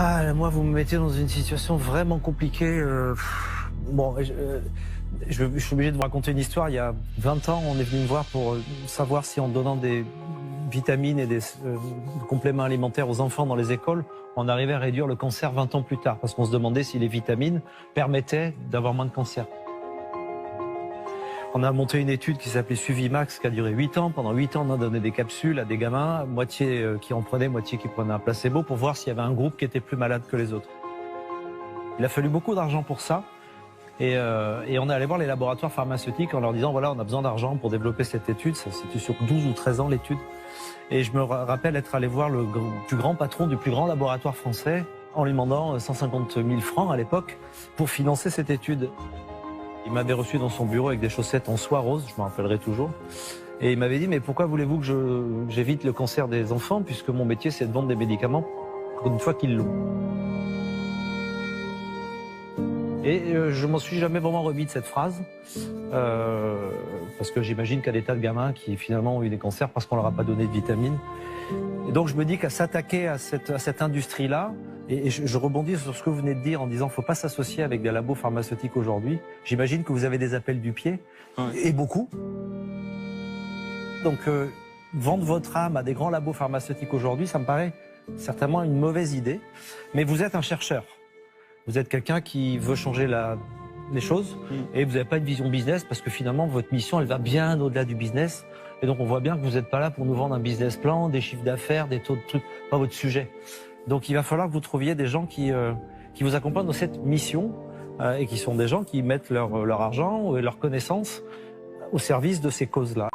Ah, moi, vous me mettez dans une situation vraiment compliquée. Bon, je suis obligé de vous raconter une histoire. Il y a 20 ans, on est venu me voir pour savoir si en donnant des vitamines et des compléments alimentaires aux enfants dans les écoles, on arrivait à réduire le cancer 20 ans plus tard. Parce qu'on se demandait si les vitamines permettaient d'avoir moins de cancer. On a monté une étude qui s'appelait Suivimax, qui a duré 8 ans. Pendant 8 ans, on a donné des capsules à des gamins, moitié qui en prenaient, moitié qui prenaient un placebo, pour voir s'il y avait un groupe qui était plus malade que les autres. Il a fallu beaucoup d'argent pour ça. Et on est allé voir les laboratoires pharmaceutiques en leur disant, voilà, on a besoin d'argent pour développer cette étude. Ça c'était sur 12 ou 13 ans l'étude. Et je me rappelle être allé voir le plus grand patron du plus grand laboratoire français en lui demandant 150 000 francs à l'époque pour financer cette étude. Il m'avait reçu dans son bureau avec des chaussettes en soie rose, je me rappellerai toujours. Et il m'avait dit, mais pourquoi voulez-vous que j'évite le cancer des enfants, puisque mon métier c'est de vendre des médicaments une fois qu'ils l'ont. Et je m'en suis jamais vraiment remis de cette phrase, parce que j'imagine qu'il y a des tas de gamins qui finalement ont eu des cancers parce qu'on leur a pas donné de vitamines. Et donc je me dis qu'à s'attaquer à cette industrie-là, et je rebondis sur ce que vous venez de dire en disant qu'il ne faut pas s'associer avec des labos pharmaceutiques aujourd'hui. J'imagine que vous avez des appels du pied, et beaucoup. Donc vendre votre âme à des grands labos pharmaceutiques aujourd'hui, ça me paraît certainement une mauvaise idée. Mais vous êtes un chercheur. Vous êtes quelqu'un qui veut changer les choses et vous n'avez pas une vision business parce que finalement votre mission elle va bien au-delà du business et donc on voit bien que vous n'êtes pas là pour nous vendre un business plan, des chiffres d'affaires, des taux de trucs, pas votre sujet. Donc il va falloir que vous trouviez des gens qui vous accompagnent dans cette mission et qui sont des gens qui mettent leur argent et leurs connaissances au service de ces causes-là.